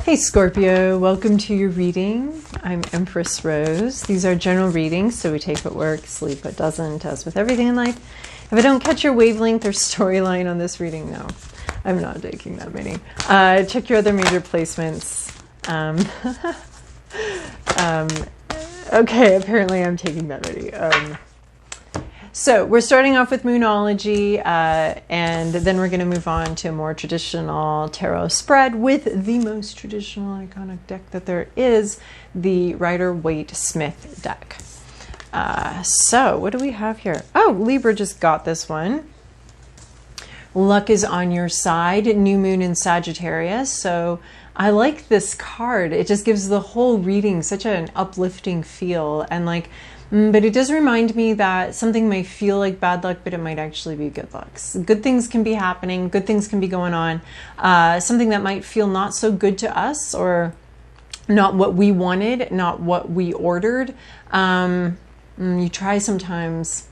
Hey Scorpio, welcome to your reading. I'm Empress Rose. These are general readings, so we take what works, sleep what doesn't, as with everything in life. If I don't catch your wavelength or storyline on this reading, no, I'm not taking that many. Check your other major placements. Okay, apparently I'm taking that many. So we're starting off with Moonology, and then we're going to move on to a more traditional tarot spread with the most traditional iconic deck that there is, the Rider Waite Smith Deck. So what do we have here? Oh, Libra just got this one. Luck is on your side, new moon in Sagittarius. So I like this card. It just gives the whole reading such an uplifting feel, and like, but it does remind me that something may feel like bad luck, but it might actually be good luck. Good things can be happening. Good things can be going on. Something that might feel not so good to us, or not what we wanted, not what we ordered. You try sometimes.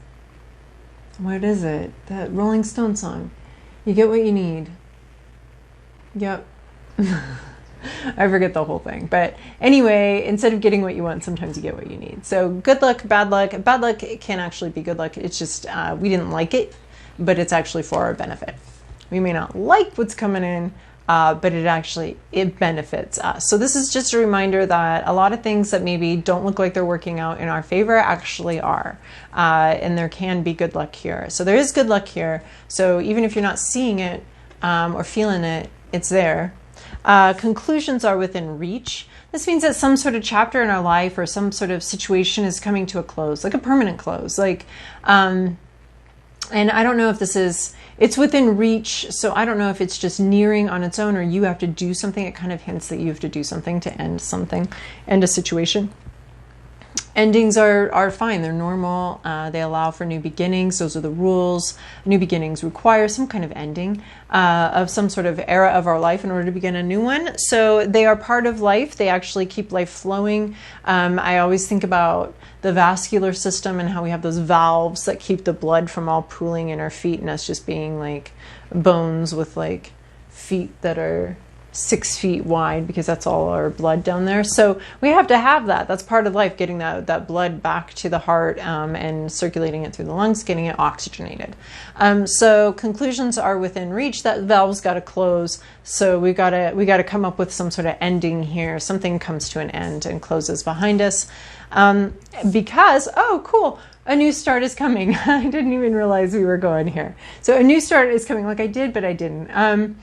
What is it? That Rolling Stone song. You get what you need. Yep. I forget the whole thing. But anyway, instead of getting what you want, sometimes you get what you need. So good luck, bad luck. Bad luck can actually be good luck. It's just we didn't like it, but it's actually for our benefit. We may not like what's coming in, but it benefits us. So this is just a reminder that a lot of things that maybe don't look like they're working out in our favor actually are. And there can be good luck here. So there is good luck here. So even if you're not seeing it or feeling it, it's there. Conclusions are within reach. This means that some sort of chapter in our life or some sort of situation is coming to a close, like a permanent close. Like, and I don't know if it's within reach. So I don't know if it's just nearing on its own, or you have to do something. It kind of hints that you have to do something to end something, end a situation. Endings are fine. They're normal. They allow for new beginnings. Those are the rules. New beginnings require some kind of ending of some sort of era of our life in order to begin a new one. So they are part of life. They actually keep life flowing. I always think about the vascular system and how we have those valves that keep the blood from all pooling in our feet and us just being like bones with like feet that are 6 feet wide, because that's all our blood down there. So we have to have that. That's part of life, getting that blood back to the heart and circulating it through the lungs, getting it oxygenated. So conclusions are within reach. That valve's got to close. So we got to come up with some sort of ending here. Something comes to an end and closes behind us. Because, oh, cool. A new start is coming. I didn't even realize we were going here. So a new start is coming, like I did, but I didn't.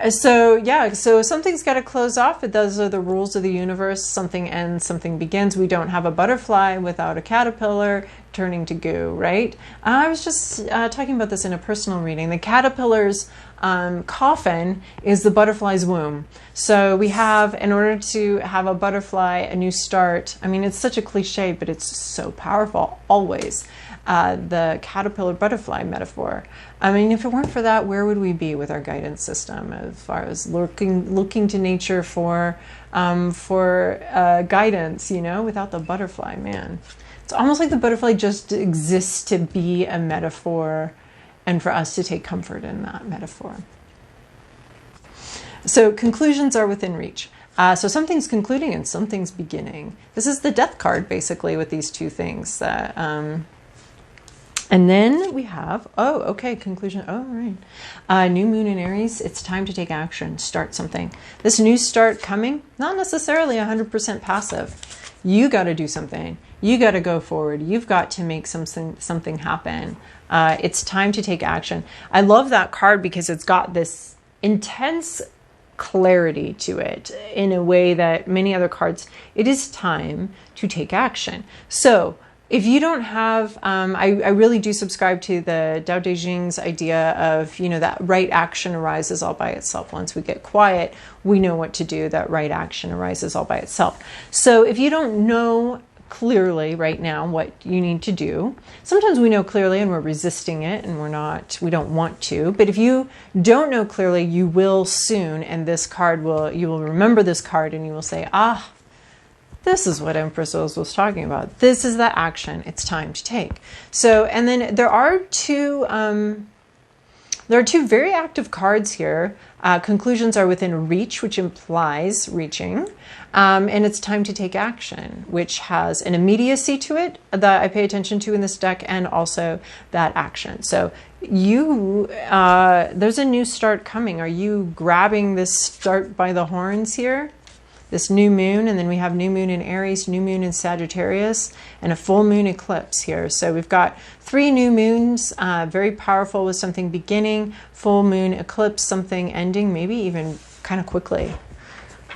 So yeah, so something's got to close off. Those are the rules of the universe. Something ends, something begins. We don't have a butterfly without a caterpillar turning to goo, right? I was just talking about this in a personal reading. The caterpillar's coffin is the butterfly's womb. So we have, in order to have a butterfly, a new start, I mean, it's such a cliche, but it's so powerful, always. The caterpillar butterfly metaphor. I mean, if it weren't for that, where would we be with our guidance system as far as looking to nature for guidance, you know, without the butterfly, man. It's almost like the butterfly just exists to be a metaphor and for us to take comfort in that metaphor. So conclusions are within reach. So something's concluding and something's beginning. This is the death card, basically, with these two things. That, and then we have, oh, okay, conclusion. Oh, right. New moon in Aries. It's time to take action. Start something. This new start coming, not necessarily 100% passive. You got to do something. You got to go forward. You've got to make something happen. It's time to take action. I love that card because it's got this intense clarity to it in a way that many other cards, it is time to take action. So if you don't have, I really do subscribe to the Tao Te Ching's idea of, you know, that right action arises all by itself. Once we get quiet, we know what to do. That right action arises all by itself. So if you don't know clearly right now what you need to do, sometimes we know clearly and we're resisting it and we don't want to. But if you don't know clearly, you will soon. And this card you will remember this card and you will say, ah, this is what Empress Rose was talking about. This is the action it's time to take. So, and then there are two There are two very active cards here. Conclusions are within reach, which implies reaching. And it's time to take action, which has an immediacy to it that I pay attention to in this deck, and also that action. So there's a new start coming. Are you grabbing this start by the horns here? This new moon, and then we have new moon in Aries, new moon in Sagittarius, and a full moon eclipse here. So we've got 3 new moons, very powerful, with something beginning, full moon eclipse, something ending, maybe even kind of quickly.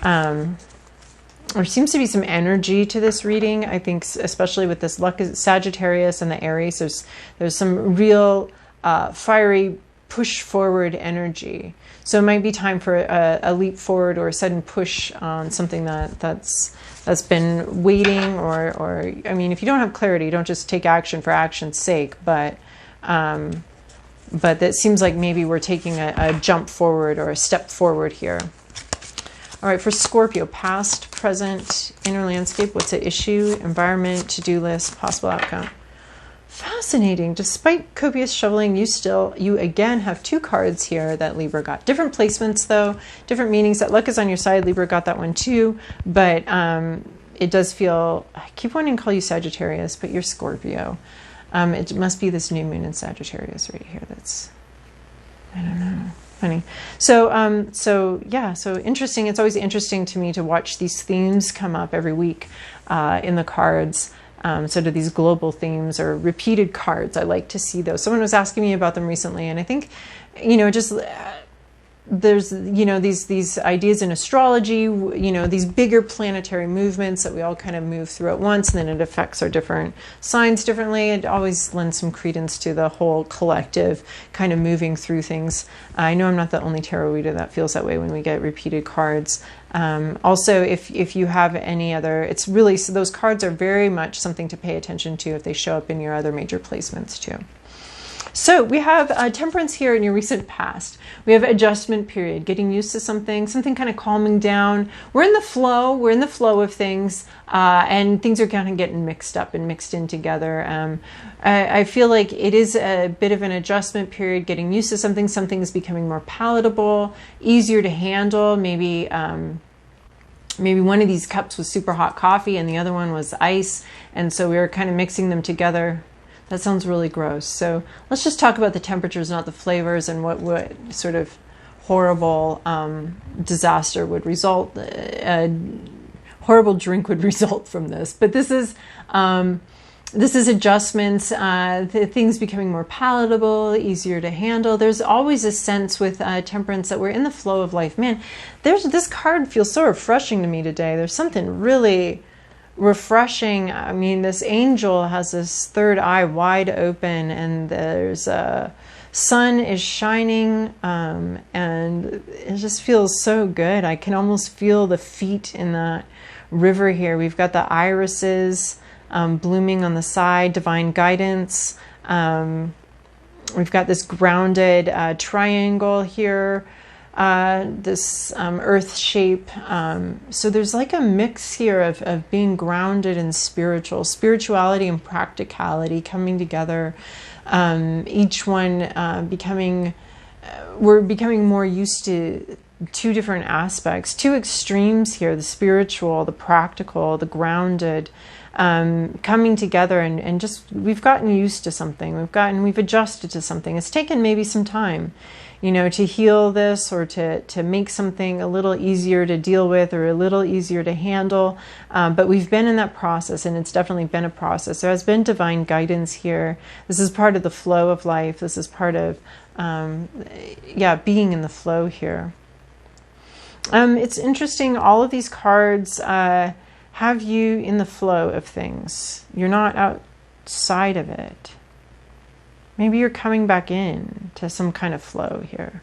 There seems to be some energy to this reading. I think especially with this luck Sagittarius and the Aries, there's some real fiery push forward energy. So it might be time for a leap forward or a sudden push on something that's been waiting, or I mean, if you don't have clarity, don't just take action for action's sake, but that seems like maybe we're taking a jump forward or a step forward here. All right, for Scorpio, past, present, inner landscape, what's at issue, environment, to-do list, possible outcome. Fascinating. Despite copious shoveling, you again have 2 cards here that Libra got. Different placements though, different meanings. That luck is on your side. Libra got that one too, but it does feel, I keep wanting to call you Sagittarius, but you're Scorpio. It must be this new moon in Sagittarius right here. That's, I don't know. Funny. So interesting. It's always interesting to me to watch these themes come up every week in the cards. So do these global themes or repeated cards. I like to see those. Someone was asking me about them recently, and I think, just there's, these ideas in astrology, these bigger planetary movements that we all kind of move through at once, and then it affects our different signs differently. It always lends some credence to the whole collective kind of moving through things. I know I'm not the only tarot reader that feels that way when we get repeated cards. Also, if you have any other, it's really, so those cards are very much something to pay attention to if they show up in your other major placements too. So we have temperance here in your recent past. We have adjustment period, getting used to something kind of calming down. We're in the flow of things, and things are kind of getting mixed up and mixed in together. I feel like it is a bit of an adjustment period, getting used to something. Something is becoming more palatable, easier to handle. Maybe one of these cups was super hot coffee and the other one was ice, and so we were kind of mixing them together. That sounds really gross. So let's just talk about the temperatures, not the flavors, and what sort of horrible disaster would result, horrible drink would result from this. But this is adjustments, things becoming more palatable, easier to handle. There's always a sense with temperance that we're in the flow of life. Man, this card feels so refreshing to me today. There's something really refreshing. I mean, this angel has this third eye wide open, and there's a sun is shining, and it just feels so good. I can almost feel the feet in that river here. We've got the irises blooming on the side, divine guidance. We've got this grounded triangle here. This earth shape. So there's like a mix here of being grounded and spirituality and practicality coming together. Each one we're becoming more used to 2 different aspects, 2 extremes here, the spiritual, the practical, the grounded, coming together, and just, we've gotten used to something. We've adjusted to something. It's taken maybe some time, to heal this, or to make something a little easier to deal with or a little easier to handle. But we've been in that process, and it's definitely been a process. There has been divine guidance here. This is part of the flow of life. This is part of, being in the flow here. It's interesting. All of these cards have you in the flow of things. You're not outside of it. Maybe you're coming back in to some kind of flow here.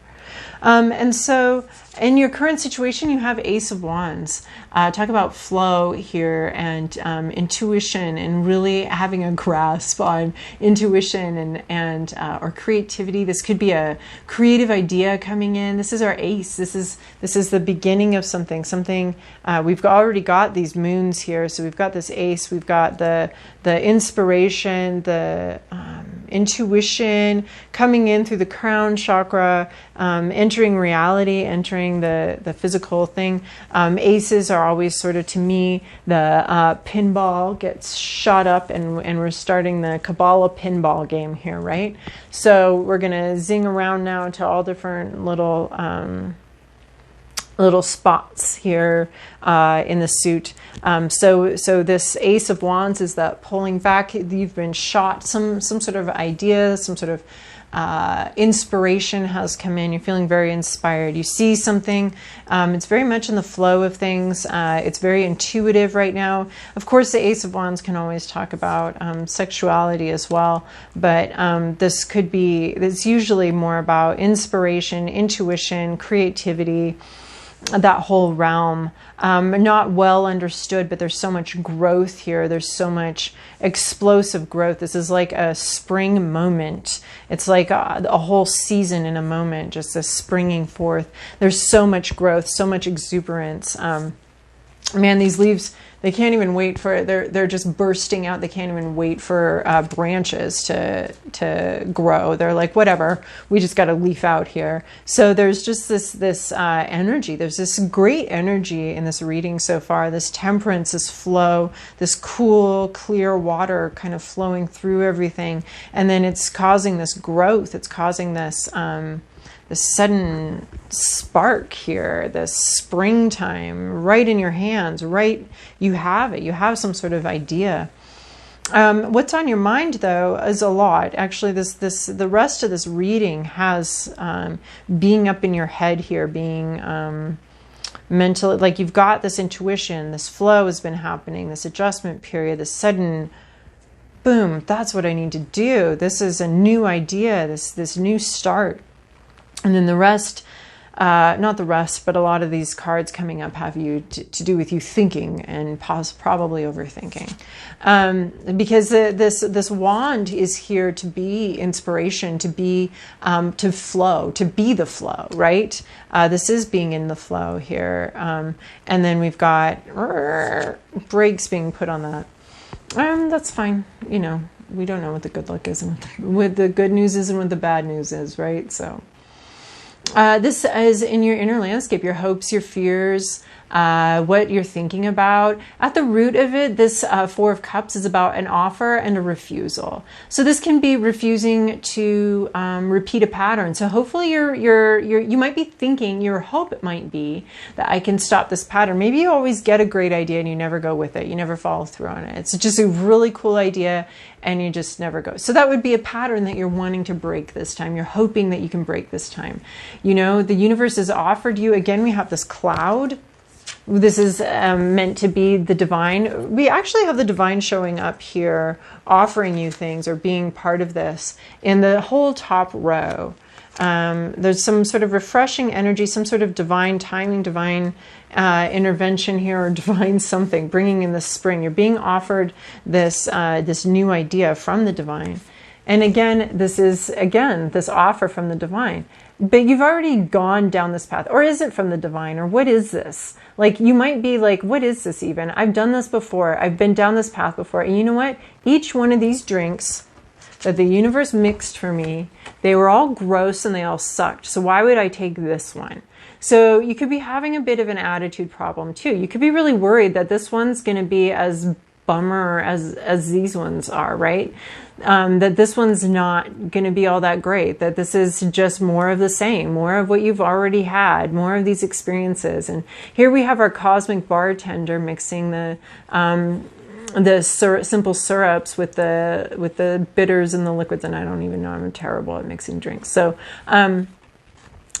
And so in your current situation, you have Ace of Wands. Talk about flow here, and intuition, and really having a grasp on intuition and or creativity. This could be a creative idea coming in. This is our Ace. This is the beginning of something. We've already got these moons here, so we've got this Ace. We've got the inspiration, the intuition, coming in through the crown chakra, entering reality, entering the physical thing. Aces are always sort of, to me, the pinball gets shot up, and we're starting the Kabbalah pinball game here, right? So we're going to zing around now to all different little spots here in the suit. So this Ace of Wands is that pulling back. You've been shot. Some sort of idea, some sort of inspiration has come in. You're feeling very inspired. You see something. It's very much in the flow of things. It's very intuitive right now. Of course, the Ace of Wands can always talk about sexuality as well, but this could be, it's usually more about inspiration, intuition, creativity, that whole realm. Not well understood, but there's so much growth here. There's so much explosive growth. This is like a spring moment. It's like a whole season in a moment, just this springing forth. There's so much growth, so much exuberance. Man, these leaves, they can't even wait for, they're just bursting out. They can't even wait for branches to grow. They're like, whatever, we just got to leaf out here. So there's just this energy. There's this great energy in this reading so far. This temperance, this flow, this cool, clear water kind of flowing through everything. And then it's causing this growth. It's causing this sudden spark here, this springtime right in your hands, right? You have it. You have some sort of idea. What's on your mind, though, is a lot. Actually, the rest of this reading has being up in your head here, being mentally, like you've got this intuition, this flow has been happening, this adjustment period, this sudden boom, that's what I need to do. This is a new idea, this new start. And then the rest, not the rest, but a lot of these cards coming up have you to do with you thinking and probably overthinking. Because this wand is here to be inspiration, to be, to flow, to be the flow, right? This is being in the flow here. And then we've got brakes being put on that. That's fine. You know, we don't know what the good luck is and what the good news is and what the bad news is, right? So. This is in your inner landscape, your hopes, your fears, what you're thinking about. At the root of it, this Four of Cups is about an offer and a refusal. So this can be refusing to repeat a pattern. So hopefully you might be thinking, your hope might be that I can stop this pattern. Maybe you always get a great idea and you never go with it. You never follow through on it. It's just a really cool idea and you just never go. So that would be a pattern that you're wanting to break this time. You're hoping that you can break this time. You know, the universe has offered you, again, we have this cloud. This is meant to be the divine. We actually have the divine showing up here, offering you things or being part of this in the whole top row. There's some sort of refreshing energy, some sort of divine timing, divine intervention here, or divine something, bringing in the spring. You're being offered this, this new idea from the divine. And again, this is, this offer from the divine. But you've already gone down this path. Or is it from the divine? Or what is this? Like, you might be like, what is this even? I've done this before. I've been down this path before. And you know what? Each one of these drinks that the universe mixed for me, they were all gross and they all sucked. So why would I take this one? So you could be having a bit of an attitude problem too. You could be really worried that this one's going to be as bummer as these ones are, right? That this one's not going to be all that great, that this is just more of the same, more of what you've already had, more of these experiences. And here we have our cosmic bartender mixing the simple syrups with the bitters and the liquids, and I don't even know, I'm terrible at mixing drinks. So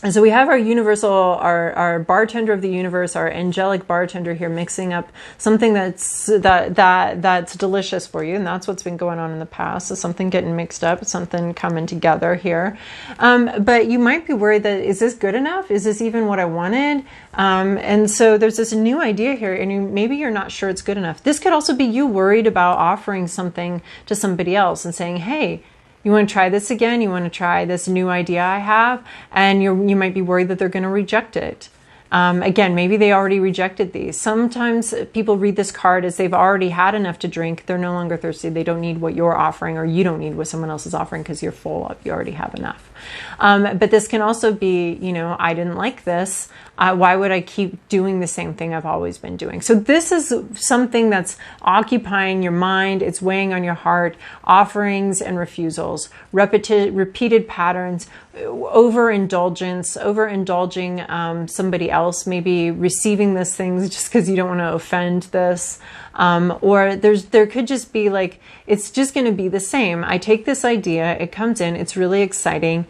and so we have our universal, our bartender of the universe, our angelic bartender here, mixing up something that's delicious for you, and that's what's been going on in the past. So something getting mixed up, something coming together here. But you might be worried that, is this good enough? Is this even what I wanted? And so there's this new idea here, and maybe you're not sure it's good enough. This could also be you worried about offering something to somebody else and saying, hey, you want to try this again? You want to try this new idea I have? And you might be worried that they're going to reject it. Again, maybe they already rejected these. Sometimes people read this card as they've already had enough to drink. They're no longer thirsty. They don't need what you're offering, or you don't need what someone else is offering because you're full up. You already have enough. But this can also be, I didn't like this. Why would I keep doing the same thing I've always been doing? So this is something that's occupying your mind. It's weighing on your heart. Offerings and refusals, repeated patterns, overindulgence, overindulging somebody else, maybe receiving this thing just because you don't want to offend this. Or there could just be like, it's just going to be the same. I take this idea, it comes in, it's really exciting.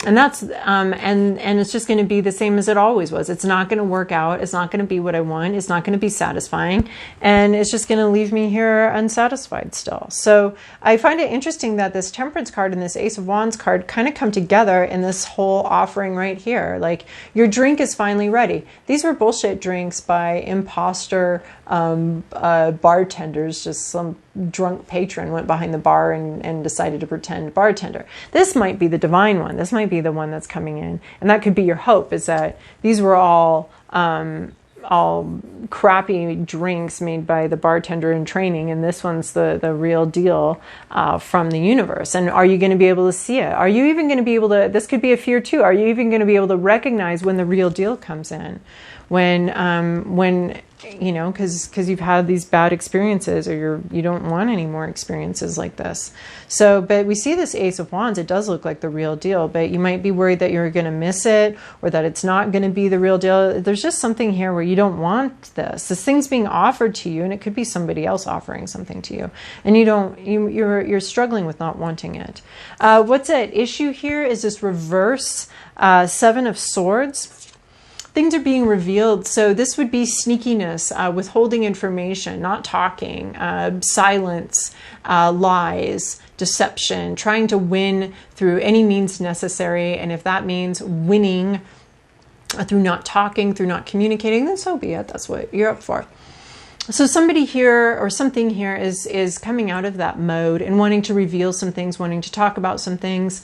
And that's, and it's just going to be the same as it always was. It's not going to work out. It's not going to be what I want. It's not going to be satisfying. And it's just going to leave me here unsatisfied still. So I find it interesting that this Temperance card and this Ace of Wands card kind of come together in this whole offering right here. Like, your drink is finally ready. These were bullshit drinks by imposter bartenders. Just some drunk patron went behind the bar and decided to pretend bartender. This might be the divine one. This might be the one that's coming in, and that could be your hope, is that these were all crappy drinks made by the bartender in training, and this one's the real deal from the universe. And are you going to be able to see it? Are you even going to be able to, this could be a fear too, are you even going to be able to recognize when the real deal comes in? When because you've had these bad experiences, or you don't want any more experiences like this. So, but we see this Ace of Wands, it does look like the real deal, but you might be worried that you're going to miss it, or that it's not going to be the real deal. There's just something here where you don't want this. This thing's being offered to you, and it could be somebody else offering something to you, and you're struggling with not wanting it. What's at issue here is this reverse Seven of Swords. Things are being revealed. So this would be sneakiness, withholding information, not talking, silence, lies, deception, trying to win through any means necessary. And if that means winning through not talking, through not communicating, then so be it. That's what you're up for. So somebody here or something here is coming out of that mode and wanting to reveal some things, wanting to talk about some things.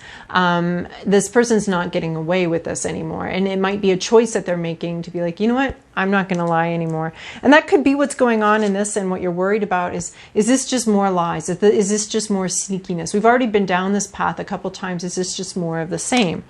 This person's not getting away with this anymore. And it might be a choice that they're making to be like, you know what? I'm not going to lie anymore. And that could be what's going on in this. And what you're worried about is this just more lies? Is this just more sneakiness? We've already been down this path a couple times. Is this just more of the same?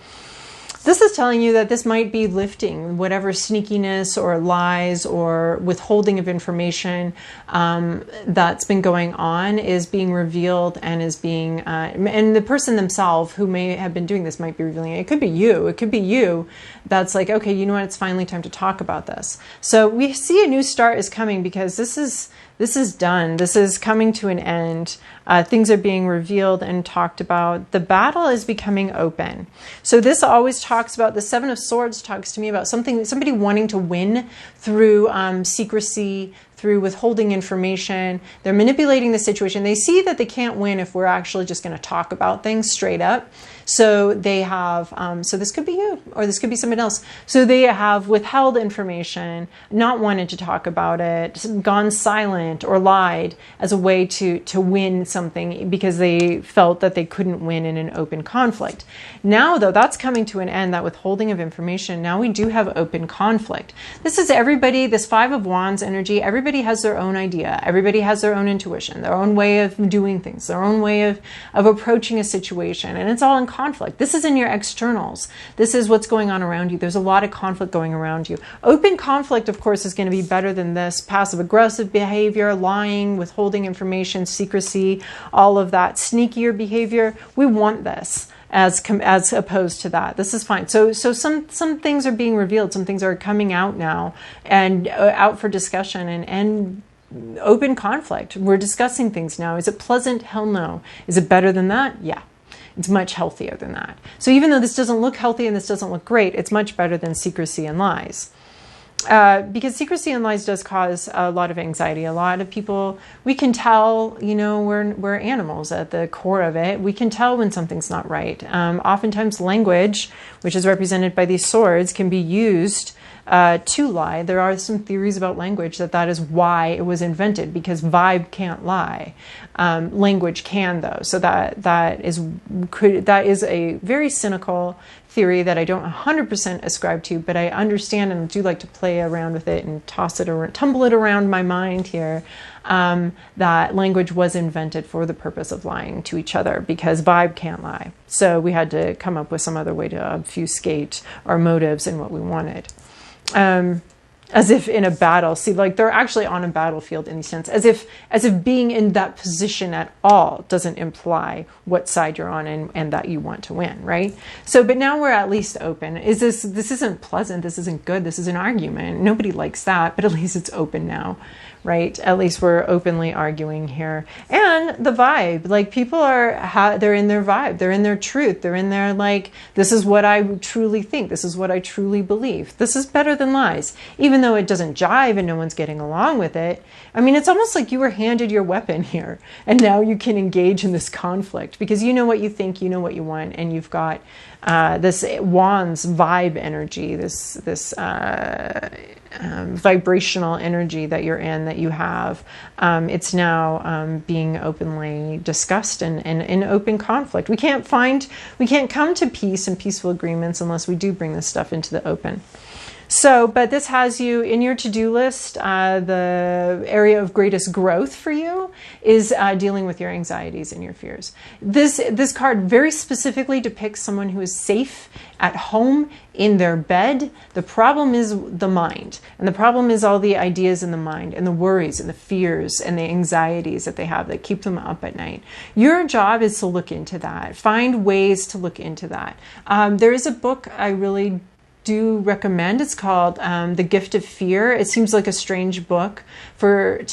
This is telling you that this might be lifting whatever sneakiness or lies or withholding of information that's been going on is being revealed and is being, and the person themselves who may have been doing this might be revealing it. It could be you. It could be you that's like, okay, you know what? It's finally time to talk about this. So we see a new start is coming because this is done. This is coming to an end. Things are being revealed and talked about. The battle is becoming open. So this always talks about, the Seven of Swords talks to me about somebody wanting to win through secrecy, through withholding information. They're manipulating the situation. They see that they can't win if we're actually just going to talk about things straight up. So they have, so this could be you, or this could be somebody else. So they have withheld information, not wanted to talk about it, gone silent or lied as a way to win something because they felt that they couldn't win in an open conflict. Now, though, that's coming to an end, that withholding of information. Now we do have open conflict. This is everybody, this Five of Wands energy, everybody has their own idea. Everybody has their own intuition, their own way of doing things, their own way of approaching a situation. And it's all in conflict. This is in your externals. This is what's going on around you. There's a lot of conflict going around you. Open conflict, of course, is going to be better than this. Passive-aggressive behavior, lying, withholding information, secrecy, all of that sneakier behavior. We want this as opposed to that. This is fine. So some things are being revealed. Some things are coming out now and out for discussion and open conflict. We're discussing things now. Is it pleasant? Hell no. Is it better than that? Yeah. It's much healthier than that. So even though this doesn't look healthy and this doesn't look great, it's much better than secrecy and lies. Because secrecy and lies does cause a lot of anxiety. A lot of people, we can tell, we're animals at the core of it. We can tell when something's not right. Oftentimes language, which is represented by these swords, can be used to lie. There are some theories about language that is why it was invented, because vibe can't lie. Language can, though. So that is a very cynical theory that I don't 100% ascribe to, but I understand and do like to play around with it and toss it around, tumble it around my mind here. That language was invented for the purpose of lying to each other, because vibe can't lie. So we had to come up with some other way to obfuscate our motives and what we wanted. As if in a battle, see, like they're actually on a battlefield in a sense, as if being in that position at all doesn't imply what side you're on and that you want to win, right? So, but now we're at least open. This isn't pleasant, this isn't good, this is an argument. Nobody likes that, but at least it's open now, right? At least we're openly arguing here. And the vibe, like people they're in their vibe, they're in their truth, they're in their like, this is what I truly think, this is what I truly believe. This is better than lies, even though it doesn't jive and no one's getting along with it. I mean, it's almost like you were handed your weapon here, and now you can engage in this conflict because you know what you think, you know what you want, and you've got this wands vibe energy, this vibrational energy that you're in, that you have. It's now being openly discussed and in open conflict. We can't come to peace and peaceful agreements unless we do bring this stuff into the open. So, but this has you in your to-do list. The area of greatest growth for you is dealing with your anxieties and your fears. This card very specifically depicts someone who is safe at home in their bed. The problem is the mind, and the problem is all the ideas in the mind and the worries and the fears and the anxieties that they have that keep them up at night. Your job is to look into that, find ways to look into that. There is a book I really do recommend. It's called The Gift of Fear. It seems like a strange book for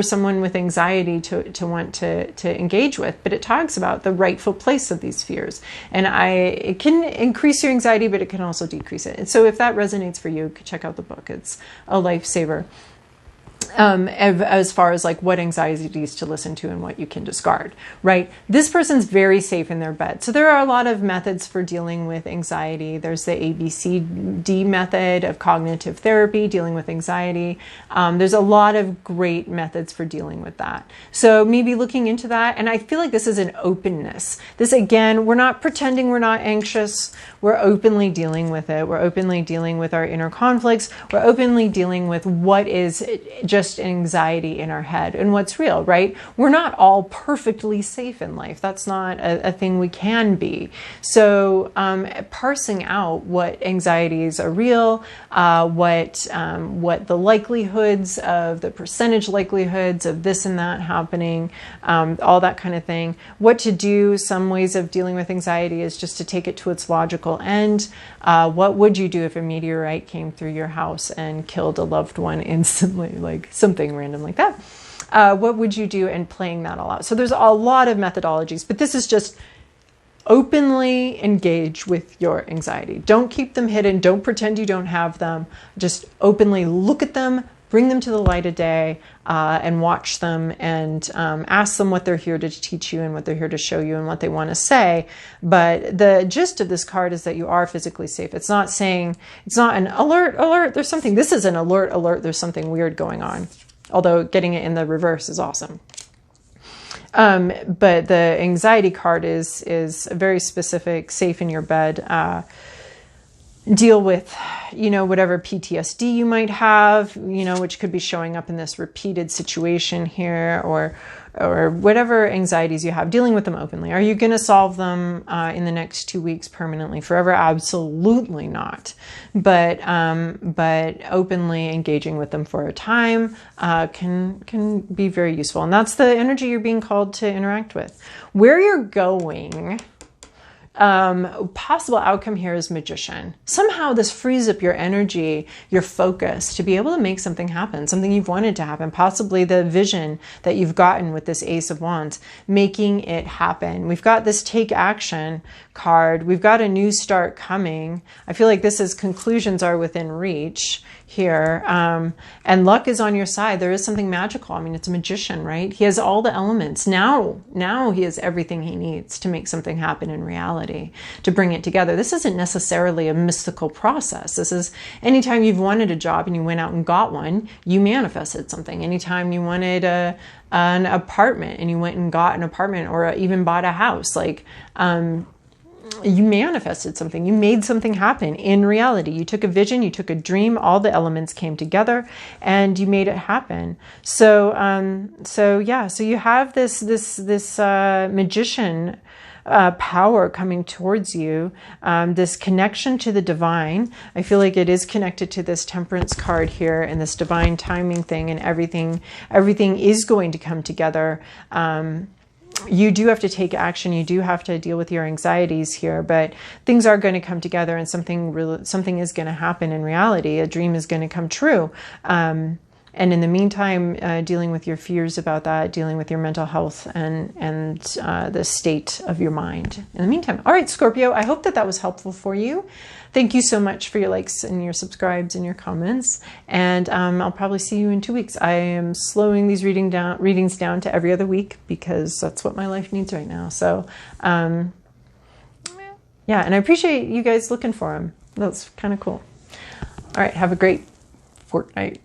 someone with anxiety to want to engage with, but it talks about the rightful place of these fears. And it can increase your anxiety, but it can also decrease it. And so if that resonates for you, check out the book. It's a lifesaver. As far as like what anxieties to listen to and what you can discard, right? This person's very safe in their bed. So there are a lot of methods for dealing with anxiety. There's the ABCD method of cognitive therapy, dealing with anxiety. There's a lot of great methods for dealing with that. So maybe looking into that. And I feel like this is an openness. This, again, we're not pretending we're not anxious. We're openly dealing with it. We're openly dealing with our inner conflicts. We're openly dealing with what is just anxiety in our head and what's real, right? We're not all perfectly safe in life. That's not a thing we can be. So parsing out what anxieties are real, what the likelihoods of, the percentage likelihoods of this and that happening, all that kind of thing. What to do, some ways of dealing with anxiety is just to take it to its logical end. What would you do if a meteorite came through your house and killed a loved one instantly, like something random like that? What would you do in playing that all out? So there's a lot of methodologies, but this is just openly engage with your anxiety. Don't keep them hidden. Don't pretend you don't have them. Just openly look at them, bring them to the light of day, and watch them and ask them what they're here to teach you and what they're here to show you and what they want to say. But the gist of this card is that you are physically safe. It's not saying, it's not an alert, there's something. This is an alert, there's something weird going on. Although getting it in the reverse is awesome. But the anxiety card is very specific, safe in your bed. Deal with, whatever PTSD you might have, which could be showing up in this repeated situation here, or whatever anxieties you have, dealing with them openly. Are you going to solve them in the next 2 weeks permanently, forever? Absolutely not. But openly engaging with them for a time can be very useful. And that's the energy you're being called to interact with. Where you're going, possible outcome here is magician. Somehow this frees up your energy, your focus to be able to make something happen, something you've wanted to happen, possibly the vision that you've gotten with this Ace of Wands, making it happen. We've got this take action card. We've got a new start coming. I feel like this is conclusions are within reach here. And luck is on your side. There is something magical. I mean, it's a magician, right? He has all the elements. Now he has everything he needs to make something happen in reality. reality, to bring it together. This isn't necessarily a mystical process. This is anytime you've wanted a job and you went out and got one, you manifested something. Anytime you wanted an apartment and you went and got an apartment, or even bought a house, like, you manifested something. You made something happen in reality. You took a vision, you took a dream, all the elements came together and you made it happen. So you have this magician power coming towards you, this connection to the divine. I feel like it is connected to this Temperance card here and this divine timing thing, and everything is going to come together. You do have to take action. You do have to deal with your anxieties here, but things are going to come together, and something is going to happen in reality. A dream is going to come true. And in the meantime, dealing with your fears about that, dealing with your mental health and the state of your mind. In the meantime, all right, Scorpio, I hope that was helpful for you. Thank you so much for your likes and your subscribes and your comments. And I'll probably see you in 2 weeks. I am slowing these readings down to every other week because that's what my life needs right now. So, yeah, and I appreciate you guys looking for them. That's kind of cool. All right, have a great fortnight.